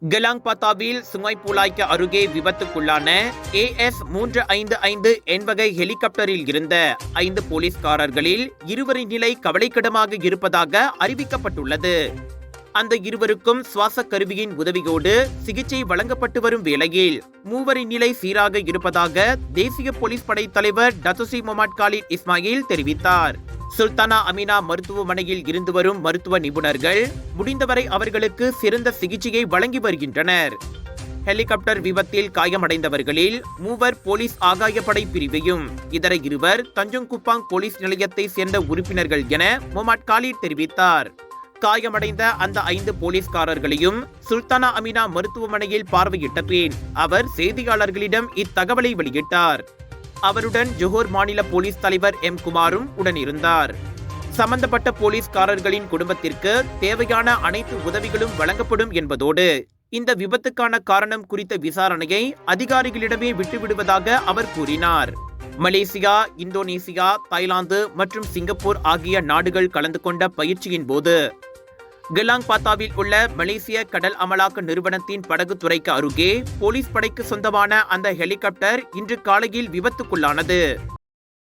கெலாங் பத்தாவில் சுங்காய் பூலாய்க்கு அருகே விபத்துக்குள்ளான AS-355 எண்வகை ஹெலிகாப்டரில் இருந்த 5 போலீஸ்காரர்களில் இருவரின் நிலை கவலைக்கிடமாக இருப்பதாக அறிவிக்கப்பட்டுள்ளது. அந்த இருவருக்கும் சுவாச கருவியின் உதவியோடு சிகிச்சை வழங்கப்பட்டு வரும் வேளையில் மூவரின் நிலை சீராக இருப்பதாக தேசிய போலீஸ் படை தலைவர் டத்துஸ்ரீ முகமது காலித் இஸ்மாயில் தெரிவித்தார். சுல்தானா அமினா மருத்துவமனையில் இருந்து வரும் மருத்துவ நிபுணர்கள் முடிந்தவரை அவர்களுக்கு சிறந்த சிகிச்சையை வழங்கி வருகின்றனர். ஹெலிகாப்டர் விபத்தில் காயமடைந்தவர்களில் 3 போலீஸ் ஆகாயப்படை பிரிவையும் இதர 2 தஞ்சங்குப்பாங் போலீஸ் நிலையத்தை சேர்ந்த உறுப்பினர்கள் என முகமது காலித் தெரிவித்தார். காயமடைந்த அந்த 5 போலீஸ்காரர்களையும் சுல்தானா அமினா மருத்துவமனையில் பார்வையிட்ட பின் அவர் செய்தியாளர்களிடம் இத்தகவலை வெளியிட்டார். அவருடன் ஜோஹர் மாநில போலீஸ் தலைவர் எம் குமாரும் உடனிருந்தார். சம்பந்தப்பட்ட போலீஸ்காரர்களின் குடும்பத்திற்கு தேவையான அனைத்து உதவிகளும் வழங்கப்படும் என்பதோடு இந்த விபத்துக்கான காரணம் குறித்த விசாரணையை அதிகாரிகளிடமே விட்டுவிடுவதாக அவர் கூறினார். மலேசியா, இந்தோனேசியா, தாய்லாந்து மற்றும் சிங்கப்பூர் ஆகிய நாடுகள் கலந்து கொண்ட பயிற்சியின் போது கெலாங் பாத்தாவில் உள்ள மலேசிய கடல் அமலாக்க நிறுவனத்தின் படகு துறைக்கு அருகே போலீஸ் படைக்கு சொந்தமான அந்த ஹெலிகாப்டர் இன்று காலையில் விபத்துக்குள்ளானது.